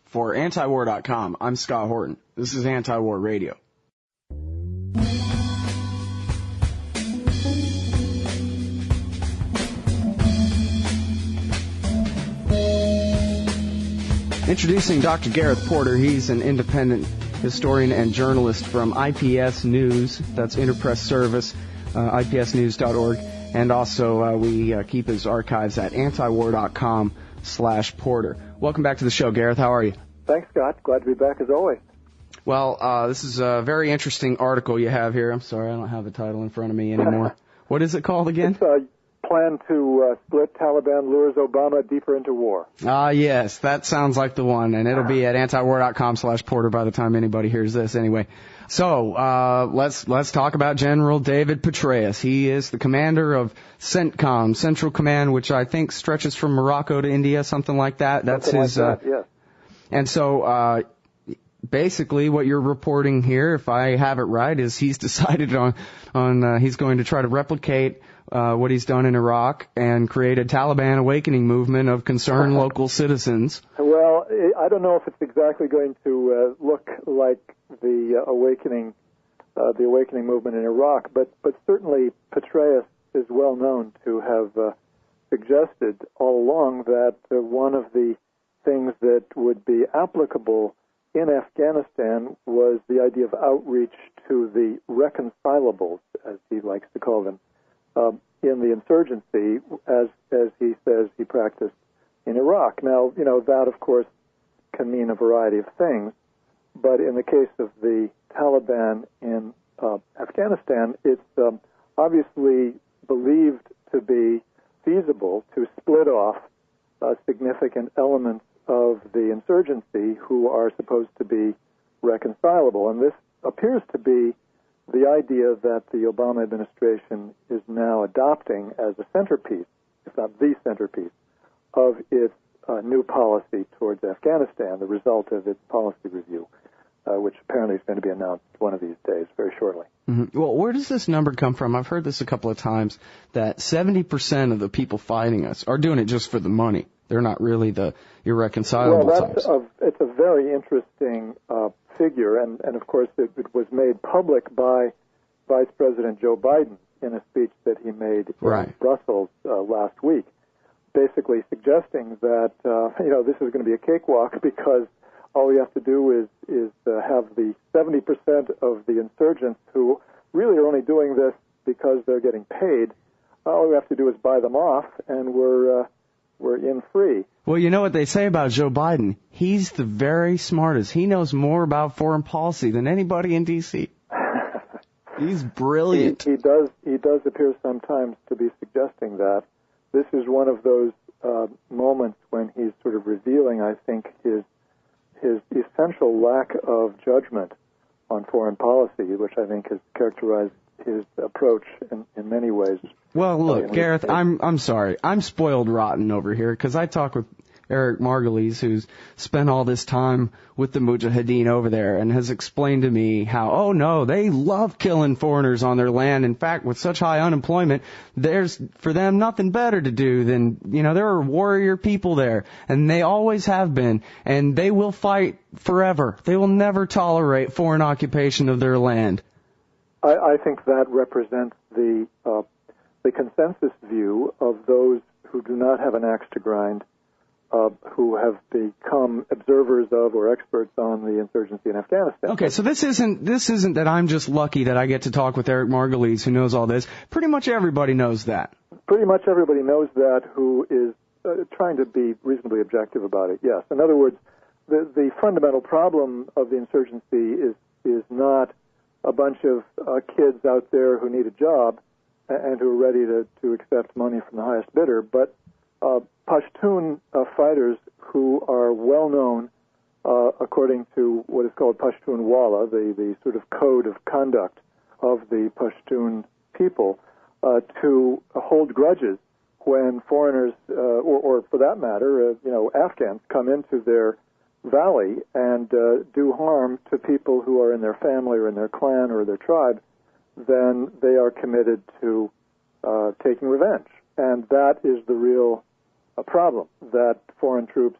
For antiwar.com, I'm Scott Horton. This is Anti-War Radio. Introducing Dr. Gareth Porter. He's an independent historian and journalist from IPS News. That's Interpress Service, ipsnews.org. And also we keep his archives at antiwar.com/Porter. Welcome back to the show, Gareth. How are you? Thanks, Scott. Glad to be back as always. Well, this is a very interesting article you have here. I'm sorry, I don't have the title in front of me anymore. What is it called again? It's plan to split Taliban lures Obama deeper into war. Yes, that sounds like the one, and it'll be at antiwar.com/Porter by the time anybody hears this anyway. So, let's talk about General David Petraeus. He is the commander of CENTCOM, Central Command, which I think stretches from Morocco to India, something like that. That's something his, like that, yes. And so, basically what you're reporting here, if I have it right, is he's decided on he's going to try to replicate what he's done in Iraq and create a Taliban awakening movement of concerned local citizens. Well, I don't know if it's exactly going to look like the awakening movement in Iraq, but certainly Petraeus is well known to have suggested all along that one of the things that would be applicable in Afghanistan was the idea of outreach to the reconcilables, as he likes to call them, in the insurgency, as he says he practiced in Iraq. Now, that, of course, can mean a variety of things, but in the case of the Taliban in Afghanistan, it's obviously believed to be feasible to split off significant elements of the insurgency who are supposed to be reconcilable. And this appears to be the idea that the Obama administration is now adopting as a centerpiece, if not the centerpiece, of its new policy towards Afghanistan, the result of its policy review, which apparently is going to be announced one of these days, very shortly. Mm-hmm. Well, where does this number come from? I've heard this a couple of times, that 70% of the people fighting us are doing it just for the money. They're not really the irreconcilable types. It's a very interesting figure, and of course it was made public by Vice President Joe Biden in a speech that he made in Brussels last week, basically suggesting that this is going to be a cakewalk because all we have to do is have the 70% of the insurgents who really are only doing this because they're getting paid. All we have to do is buy them off, and we're in free. Well, you know what they say about Joe Biden? He's the very smartest. He knows more about foreign policy than anybody in D.C. He's brilliant. He does appear sometimes to be suggesting that. This is one of those moments when he's sort of revealing, I think, his essential lack of judgment on foreign policy, which I think has characterized his approach in many ways. Well, look, Gareth, I'm sorry. I'm spoiled rotten over here because I talk with Eric Margulies, who's spent all this time with the Mujahideen over there and has explained to me how, oh no, they love killing foreigners on their land. In fact, with such high unemployment, there's for them nothing better to do than, there are warrior people there, and they always have been, and they will fight forever. They will never tolerate foreign occupation of their land. I think that represents the consensus view of those who do not have an axe to grind, who have become observers of or experts on the insurgency in Afghanistan. Okay, so this isn't that I'm just lucky that I get to talk with Eric Margulies, who knows all this. Pretty much everybody knows that. Pretty much everybody knows that who is trying to be reasonably objective about it, yes. In other words, the fundamental problem of the insurgency is not a bunch of kids out there who need a job and who are ready to accept money from the highest bidder, but Pashtun fighters who are well known, according to what is called Pashtunwali, the sort of code of conduct of the Pashtun people, to hold grudges when foreigners, or for that matter, Afghans come into their valley and do harm to people who are in their family or in their clan or their tribe, then they are committed to taking revenge. And that is the real problem that foreign troops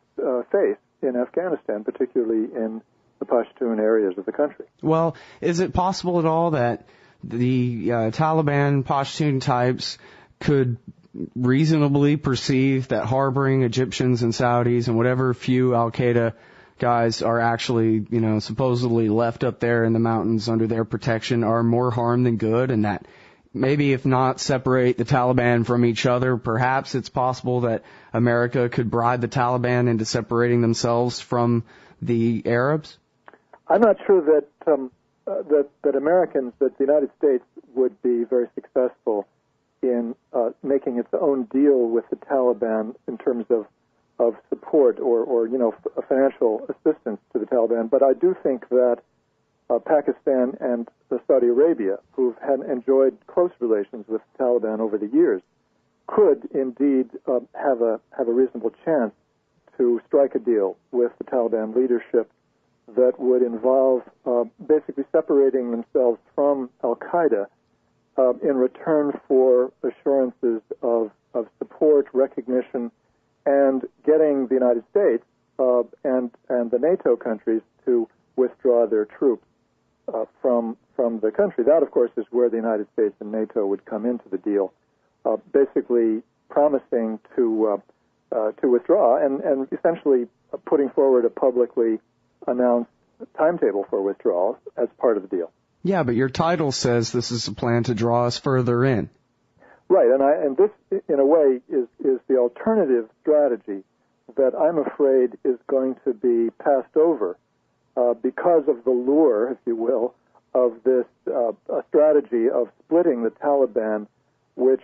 face in Afghanistan, particularly in the Pashtun areas of the country. Well, is it possible at all that the Taliban Pashtun types could reasonably perceive that harboring Egyptians and Saudis and whatever few Al-Qaeda guys are actually, supposedly left up there in the mountains under their protection are more harm than good, and that maybe if not separate the Taliban from each other, perhaps it's possible that America could bribe the Taliban into separating themselves from the Arabs? I'm not sure that Americans, that the United States would be very successful in making its own deal with the Taliban in terms of support or financial assistance to the Taliban. But I do think that Pakistan and Saudi Arabia, who've enjoyed close relations with the Taliban over the years, could indeed have a reasonable chance to strike a deal with the Taliban leadership that would involve basically separating themselves from Al-Qaeda in return for assurances of support, recognition, and getting the United States and the NATO countries to withdraw their troops from the country. That, of course, is where the United States and NATO would come into the deal, basically promising to withdraw and essentially putting forward a publicly announced timetable for withdrawal as part of the deal. Yeah, but your title says this is a plan to draw us further in. Right, and this, in a way, is the alternative strategy that I'm afraid is going to be passed over because of the lure, if you will, of this strategy of splitting the Taliban, which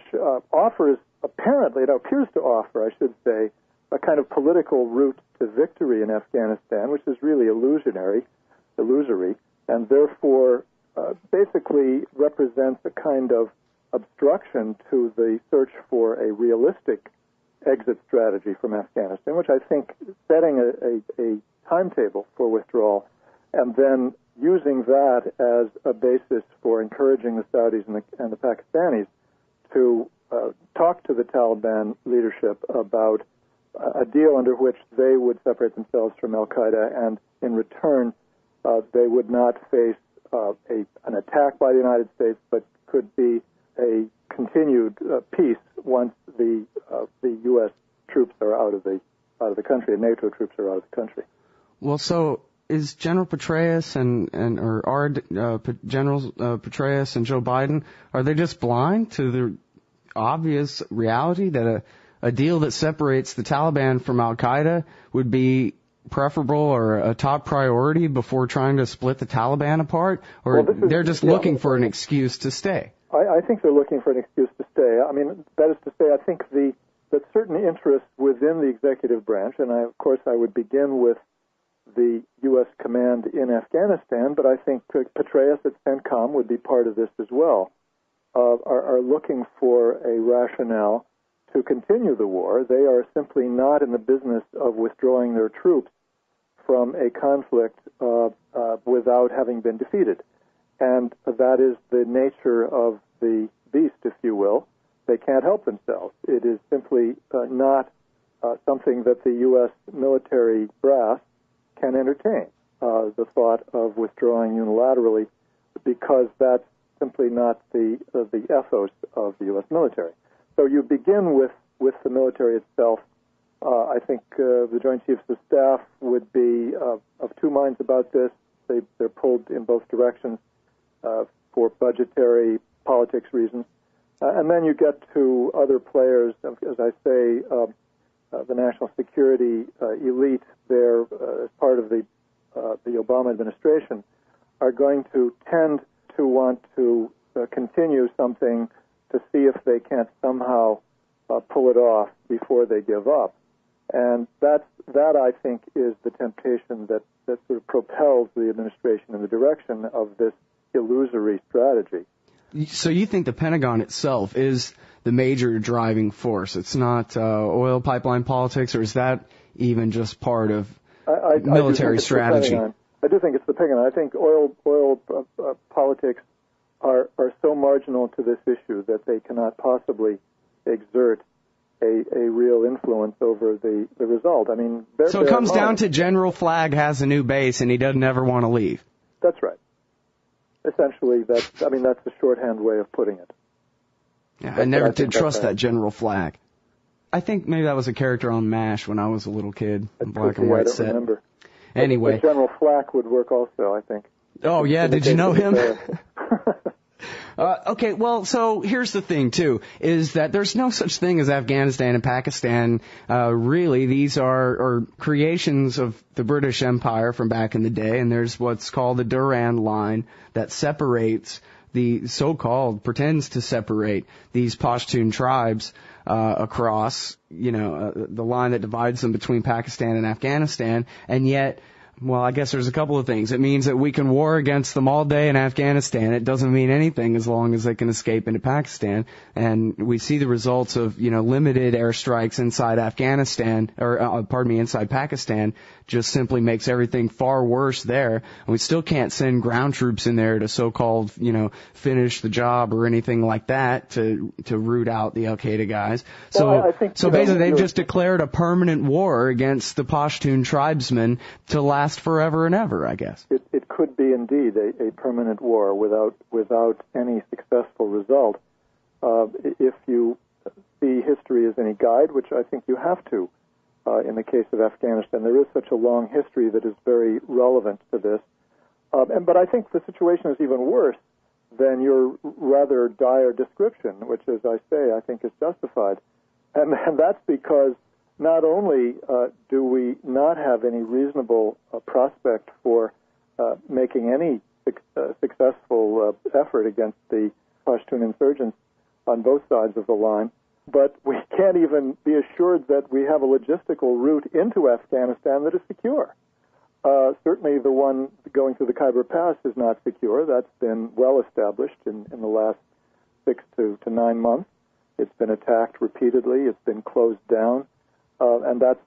offers, apparently, it appears to offer, I should say, a kind of political route to victory in Afghanistan, which is really illusory, and therefore basically represents a kind of obstruction to the search for a realistic exit strategy from Afghanistan, which I think setting a timetable for withdrawal and then using that as a basis for encouraging the Saudis and the Pakistanis to talk to the Taliban leadership about a deal under which they would separate themselves from Al-Qaeda, and in return they would not face an attack by the United States, but could be a continued peace once the U.S. troops are out of the country and NATO troops are out of the country. Well, so is General Petraeus or are Generals Petraeus and Joe Biden, are they just blind to the obvious reality that a deal that separates the Taliban from Al-Qaeda would be preferable or a top priority before trying to split the Taliban apart? Or they're just looking for an excuse to stay? I think they're looking for an excuse to stay. I mean, that is to say, I think that certain interests within the executive branch, and of course I would begin with the U.S. command in Afghanistan, but I think Petraeus at CENTCOM would be part of this as well, are looking for a rationale to continue the war. They are simply not in the business of withdrawing their troops from a conflict without having been defeated. And that is the nature of the beast, if you will. They can't help themselves. It is simply not something that the U.S. military brass can entertain, the thought of withdrawing unilaterally, because that's simply not the ethos of the U.S. military. So you begin with the military itself. I think the Joint Chiefs of Staff would be of two minds about this. They're pulled in both directions for budgetary politics reasons. And then you get to other players, as I say, the national security elite there as part of the Obama administration are going to tend to want to continue something to see if they can't somehow pull it off before they give up. And that I think is the temptation that sort of propels the administration in the direction of this illusory strategy. So you think the Pentagon itself is the major driving force? It's not oil pipeline politics, or is that even just part of military strategy? I do think it's the Pentagon. I think oil politics are so marginal to this issue that they cannot possibly exert a real influence over the result. I mean, so it comes down to General Flagg has a new base and he doesn't ever want to leave. That's right. Essentially, that's the shorthand way of putting it. Yeah, I never did trust that General Flagg. I think maybe that was a character on MASH when I was a little kid, black and white set. I don't remember. Anyway. But General Flak would work also, I think. Oh, yeah, did you know him? Okay, well, so here's the thing, too, is that there's no such thing as Afghanistan and Pakistan. Really, these are creations of the British Empire from back in the day, and there's what's called the Durand Line that separates the so-called, pretends to separate these Pashtun tribes across, the line that divides them between Pakistan and Afghanistan, and yet, well, I guess there's a couple of things. It means that we can war against them all day in Afghanistan. It doesn't mean anything as long as they can escape into Pakistan. And we see the results of, limited airstrikes inside Afghanistan, inside Pakistan, just simply makes everything far worse there. And we still can't send ground troops in there to so-called, finish the job or anything like that to root out the Al-Qaeda guys. Well, So basically they've just declared a permanent war against the Pashtun tribesmen to last forever and ever, I guess. It could be indeed a permanent war without any successful result. If you see history as any guide, which I think you have to, in the case of Afghanistan, there is such a long history that is very relevant to this. But I think the situation is even worse than your rather dire description, which, as I say, I think is justified. And that's because not only do we not have any reasonable prospect for making any successful effort against the Pashtun insurgents on both sides of the line, but we can't even be assured that we have a logistical route into Afghanistan that is secure. Certainly the one going through the Khyber Pass is not secure. That's been well established in the last 6 to 9 months. It's been attacked repeatedly. It's been closed down. And that's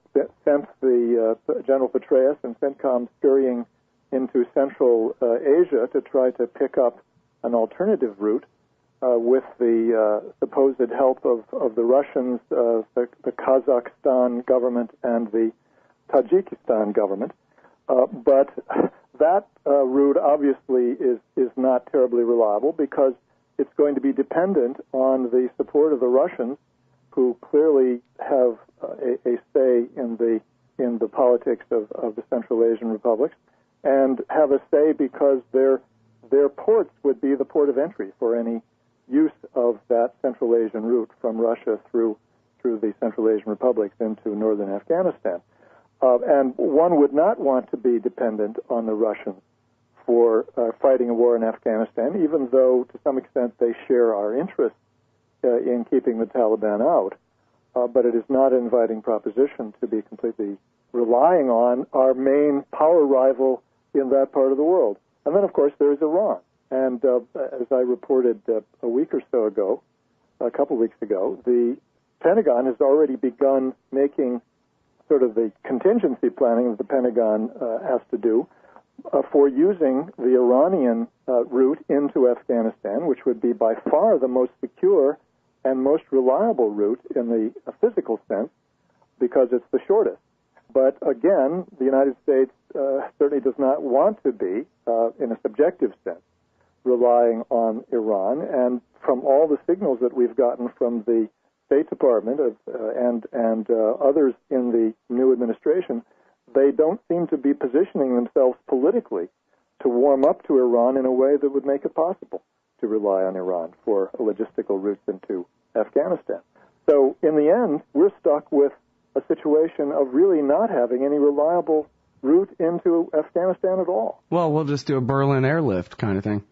sent the General Petraeus and CENTCOM scurrying into Central Asia to try to pick up an alternative route with the supposed help of the Russians, the Kazakhstan government, and the Tajikistan government. But that route obviously is not terribly reliable because it's going to be dependent on the support of the Russians, who clearly have a say in the politics of the Central Asian republics, and have a say because their ports would be the port of entry for any use of that Central Asian route from Russia through the Central Asian republics into northern Afghanistan. And one would not want to be dependent on the Russians for fighting a war in Afghanistan, even though to some extent they share our interests in keeping the Taliban out. But it is not an inviting proposition to be completely relying on our main power rival in that part of the world. And then, of course, there is Iran. And as I reported a week or so ago, a couple weeks ago, the Pentagon has already begun making sort of the contingency planning that the Pentagon has to do for using the Iranian route into Afghanistan, which would be by far the most secure and most reliable route in the physical sense, because it's the shortest. But again, the United States certainly does not want to be, in a subjective sense, relying on Iran. And from all the signals that we've gotten from the State Department and others in the new administration, they don't seem to be positioning themselves politically to warm up to Iran in a way that would make it possible to rely on Iran for logistical routes into Afghanistan. So in the end, we're stuck with a situation of really not having any reliable route into Afghanistan at all. Well, we'll just do a Berlin airlift kind of thing.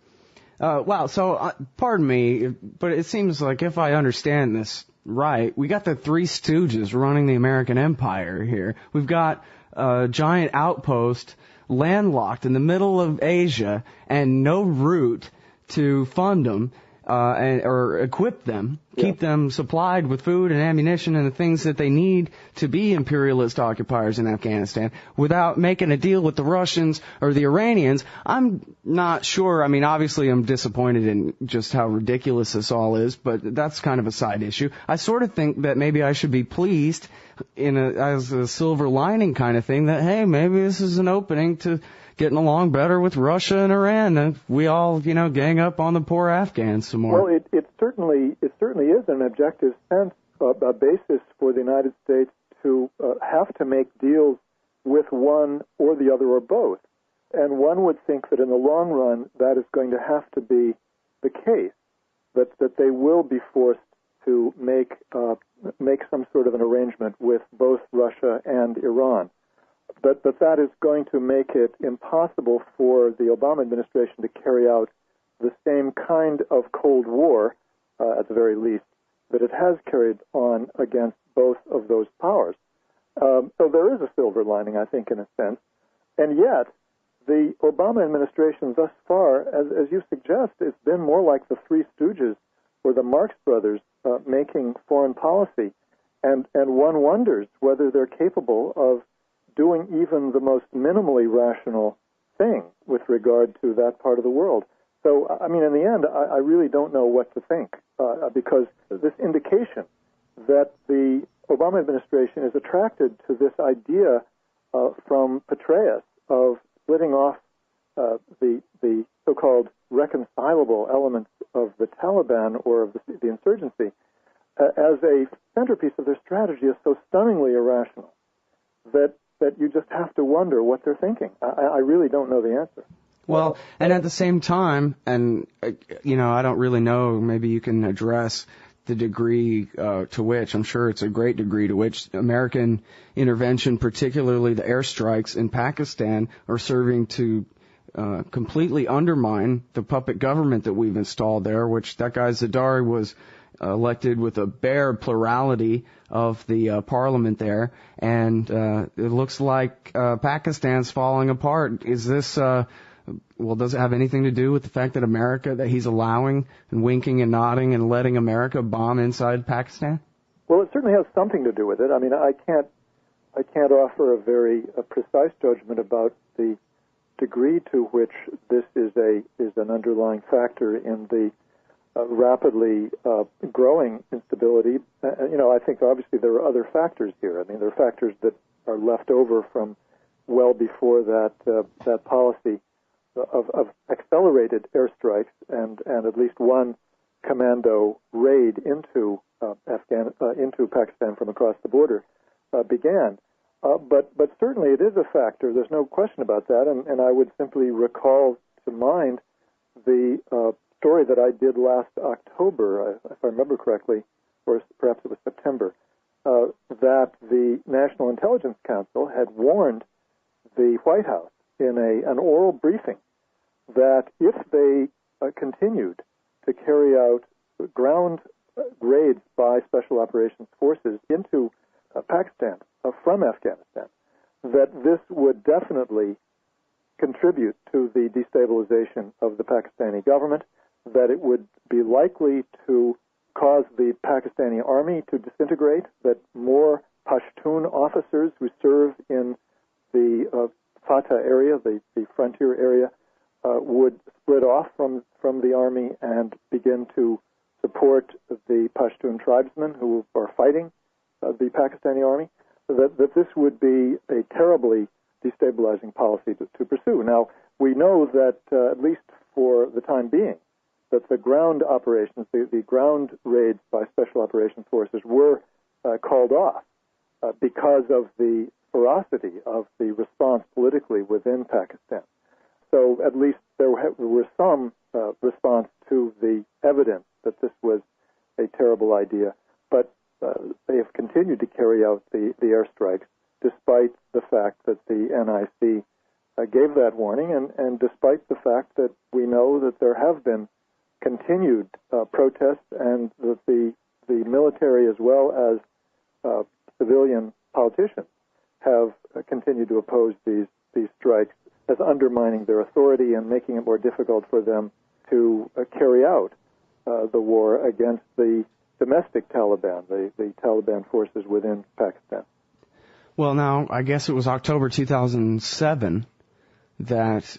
Wow, so pardon me, but it seems like if I understand this right, we got the Three Stooges running the American empire here. We've got a giant outpost landlocked in the middle of Asia and no route to fund them. or equip them, keep them supplied with food and ammunition and the things that they need to be imperialist occupiers in Afghanistan without making a deal with the Russians or the Iranians. I'm not sure. I mean, obviously I'm disappointed in just how ridiculous this all is, but that's kind of a side issue. I sort of think that maybe I should be pleased as a silver lining kind of thing that, hey, maybe this is an opening to getting along better with Russia and Iran, and we all, gang up on the poor Afghans some more. Well, it certainly is an objective sense, a basis for the United States to have to make deals with one or the other or both. And one would think that in the long run, that is going to have to be the case, that they will be forced to make some sort of an arrangement with both Russia and Iran. But that is going to make it impossible for the Obama administration to carry out the same kind of Cold War, at the very least, that it has carried on against both of those powers. So there is a silver lining, I think, in a sense. And yet, the Obama administration thus far, as you suggest, it's been more like the Three Stooges or the Marx Brothers making foreign policy. And one wonders whether they're capable of doing even the most minimally rational thing with regard to that part of the world. So, I mean, in the end, I really don't know what to think, because this indication that the Obama administration is attracted to this idea from Petraeus of splitting off the so-called reconcilable elements of the Taliban or of the insurgency as a centerpiece of their strategy is so stunningly irrational that you just have to wonder what they're thinking. I really don't know the answer. Well, and at the same time, and, I don't really know, maybe you can address the degree to which, I'm sure it's a great degree to which American intervention, particularly the airstrikes in Pakistan, are serving to completely undermine the puppet government that we've installed there, which that guy Zardari was elected with a bare plurality of the parliament there, and it looks like Pakistan's falling apart. Is this, does it have anything to do with the fact that he's allowing and winking and nodding and letting America bomb inside Pakistan? Well, it certainly has something to do with it. I mean, I can't offer a very precise judgment about the degree to which this is an underlying factor in the rapidly growing instability. I think obviously there are other factors here. I mean, there are factors that are left over from well before that policy of accelerated airstrikes and at least one commando raid into Pakistan from across the border began. But certainly it is a factor. There's no question about that. And I would simply recall to mind the story that I did last October, if I remember correctly, or perhaps it was September, that the National Intelligence Council had warned the White House in an oral briefing that if they continued to carry out ground raids by Special Operations Forces into Pakistan from Afghanistan, that this would definitely contribute to the destabilization of the Pakistani government, that it would be likely to cause the Pakistani army to disintegrate, that more Pashtun officers who serve in the Fatah area, the frontier area, would split off from the army and begin to support the Pashtun tribesmen who are fighting the Pakistani army, that this would be a terribly destabilizing policy to pursue. Now, we know that, at least for the time being, that the ground operations, the ground raids by Special Operations Forces were called off because of the ferocity of the response politically within Pakistan. So at least there were some response to the evidence that this was a terrible idea. But they have continued to carry out the airstrikes despite the fact that the NIC gave that warning and despite the fact that we know that there have been continued protests and that the military as well as civilian politicians have continued to oppose these strikes as undermining their authority and making it more difficult for them to carry out the war against the domestic Taliban, the Taliban forces within Pakistan. Well, now, I guess it was October 2007 that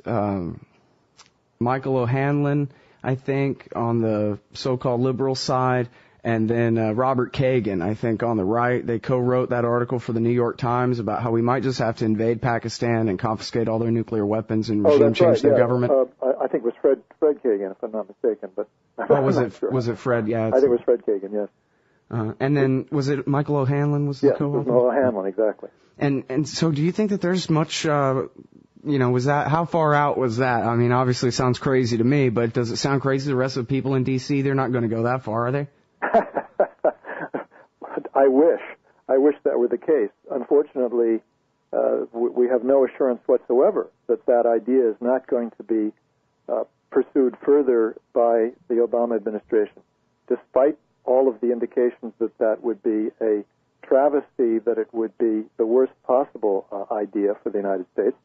Michael O'Hanlon, I think, on the so-called liberal side, and then Robert Kagan, I think, on the right, they co-wrote that article for the New York Times about how we might just have to invade Pakistan and confiscate all their nuclear weapons and regime change their government. I think it was Fred Kagan, if I'm not mistaken. But was it Fred? Yeah, I think it was Fred Kagan. Yes. And then was it Michael O'Hanlon was the co-author? Yes, Michael O'Hanlon, exactly. And so, do you think that there's much? Was that, how far out was that? I mean, obviously it sounds crazy to me, but does it sound crazy to the rest of the people in D.C.? They're not going to go that far, are they? I wish that were the case. Unfortunately, we have no assurance whatsoever that idea is not going to be pursued further by the Obama administration, despite all of the indications that would be a travesty, that it would be the worst possible idea for the United States,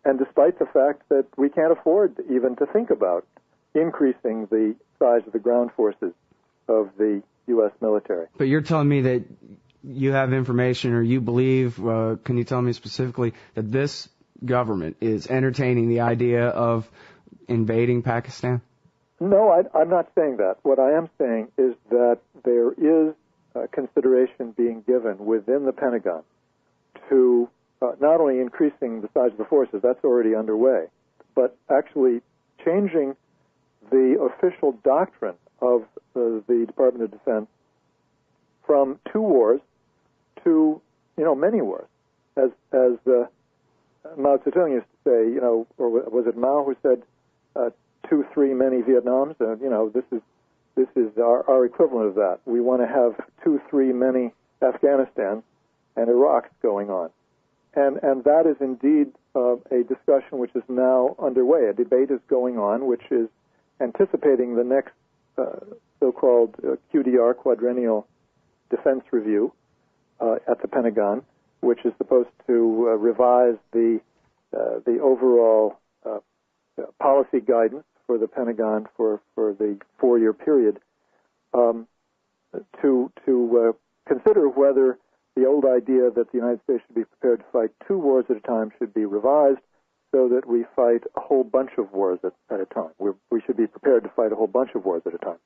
and despite the fact that we can't afford even to think about increasing the size of the ground forces of the U.S. military. But you're telling me that you have information, or you believe, can you tell me specifically, that this government is entertaining the idea of invading Pakistan? No, I'm not saying that. What I am saying is that there is consideration being given within the Pentagon to not only increasing the size of the forces, that's already underway, but actually changing the official doctrine of the Department of Defense from 2 wars to, many wars. As Mao Zedong used to say, or was it Mao who said, 2, 3, many Vietnams? This is our equivalent of that. We want to have 2, 3, many Afghanistan and Iraqs going on. And that is indeed a discussion which is now underway. A debate is going on which is anticipating the next so-called QDR, Quadrennial Defense Review, at the Pentagon, which is supposed to revise the overall policy guidance for the Pentagon for the 4-year period, to consider whether the old idea that the United States should be prepared to fight 2 wars at a time should be revised so that we fight a whole bunch of wars at a time. We should be prepared to fight a whole bunch of wars at a time.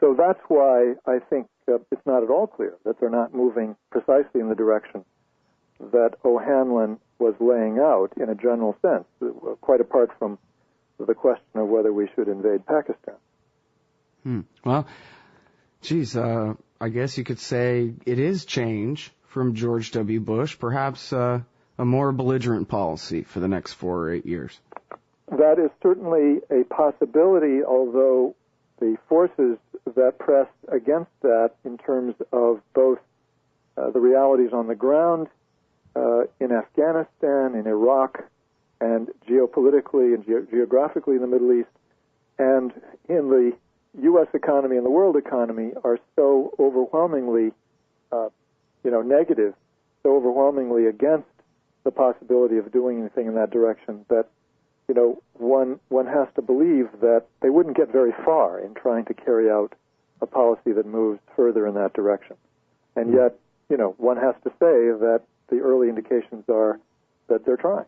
So that's why I think it's not at all clear that they're not moving precisely in the direction that O'Hanlon was laying out in a general sense, quite apart from the question of whether we should invade Pakistan. Well, geez, I guess you could say it is change from George W. Bush, perhaps a more belligerent policy for the next 4 or 8 years. That is certainly a possibility, although the forces that pressed against that in terms of both the realities on the ground in Afghanistan, in Iraq, and geopolitically and geographically in the Middle East, and in the U.S. economy and the world economy are so overwhelmingly, negative, so overwhelmingly against the possibility of doing anything in that direction that, one has to believe that they wouldn't get very far in trying to carry out a policy that moves further in that direction. And yet, one has to say that the early indications are that they're trying.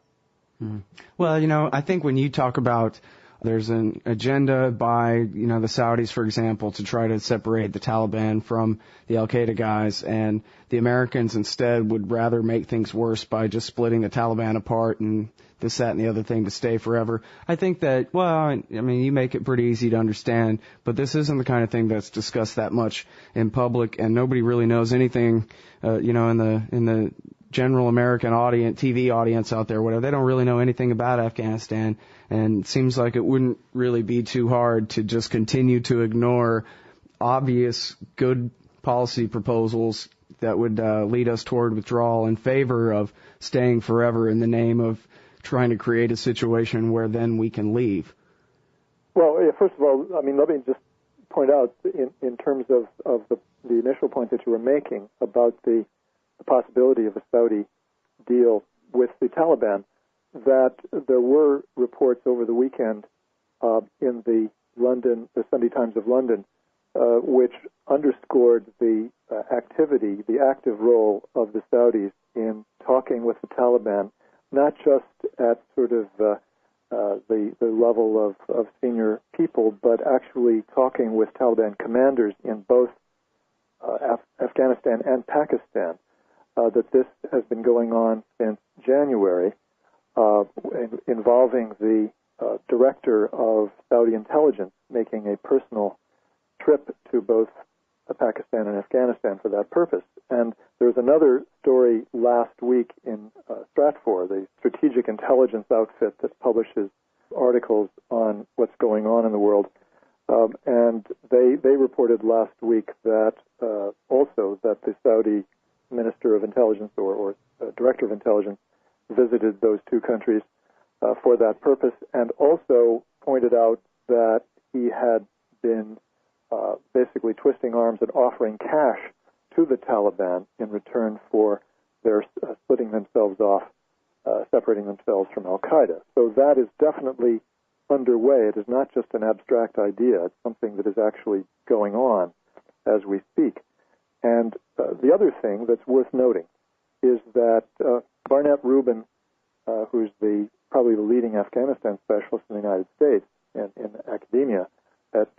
Well, I think when you talk about there's an agenda by, the Saudis, for example, to try to separate the Taliban from the Al-Qaeda guys, and the Americans instead would rather make things worse by just splitting the Taliban apart and this, that, and the other thing to stay forever. I think that, you make it pretty easy to understand, but this isn't the kind of thing that's discussed that much in public, and nobody really knows anything, in the general American audience, TV audience out there, whatever. They don't really know anything about Afghanistan, and it seems like it wouldn't really be too hard to just continue to ignore obvious good policy proposals that would lead us toward withdrawal in favor of staying forever in the name of trying to create a situation where then we can leave. Well, first of all, let me just point out in terms of the initial point that you were making about the possibility of a Saudi deal with the Taliban, that there were reports over the weekend in the Sunday Times of London which underscored the activity, the active role of the Saudis in talking with the Taliban, not just at sort of the level of senior people, but actually talking with Taliban commanders in both Afghanistan and Pakistan, that this has been going on since January, involving the director of Saudi intelligence making a personal trip to both Pakistan and Afghanistan for that purpose. And there's another story last week in Stratfor, the strategic intelligence outfit that publishes articles on what's going on in the world. And they reported last week that also that the Saudi Minister of Intelligence or Director of Intelligence visited those two countries for that purpose, and also pointed out that he had been basically twisting arms and offering cash to the Taliban in return for their splitting themselves off, separating themselves from Al-Qaeda. So that is definitely underway. It is not just an abstract idea. It's something that is actually going on as we speak. And the other thing that's worth noting is that Barnett Rubin, who's probably the leading Afghanistan specialist in the United States and in academia at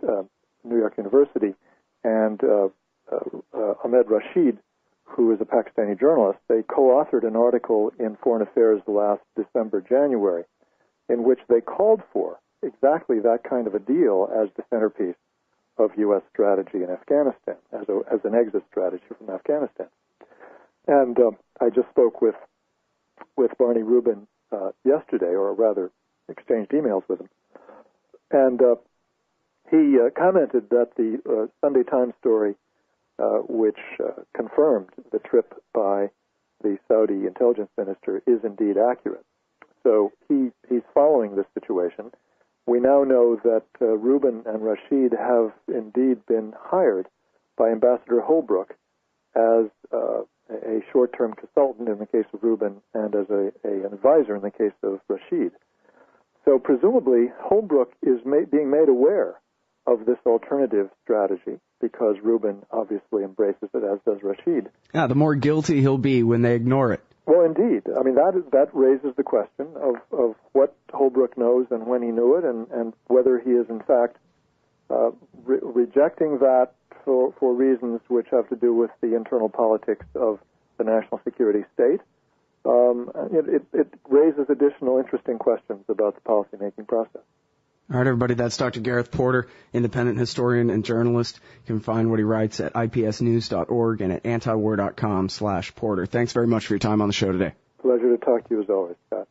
New York University, and Ahmed Rashid, who is a Pakistani journalist, they co-authored an article in Foreign Affairs last December, January, in which they called for exactly that kind of a deal as the centerpiece of U.S. strategy in Afghanistan, as an exit strategy from Afghanistan. And I just spoke with Barney Rubin yesterday, or rather exchanged emails with him. And he commented that the Sunday Times story, which confirmed the trip by the Saudi intelligence minister, is indeed accurate. So he's following this situation. We now know that Rubin and Rashid have indeed been hired by Ambassador Holbrooke as a short-term consultant in the case of Rubin and as an advisor in the case of Rashid. So presumably Holbrooke is being made aware of this alternative strategy because Rubin obviously embraces it, as does Rashid. Yeah, the more guilty he'll be when they ignore it. Well, indeed. I mean, that raises the question of what Holbrooke knows and when he knew it, and whether he is in fact rejecting that for reasons which have to do with the internal politics of the national security state. It raises additional interesting questions about the policymaking process. All right, everybody, that's Dr. Gareth Porter, independent historian and journalist. You can find what he writes at ipsnews.org and at antiwar.com/Porter. Thanks very much for your time on the show today. Pleasure to talk to you as always, Scott.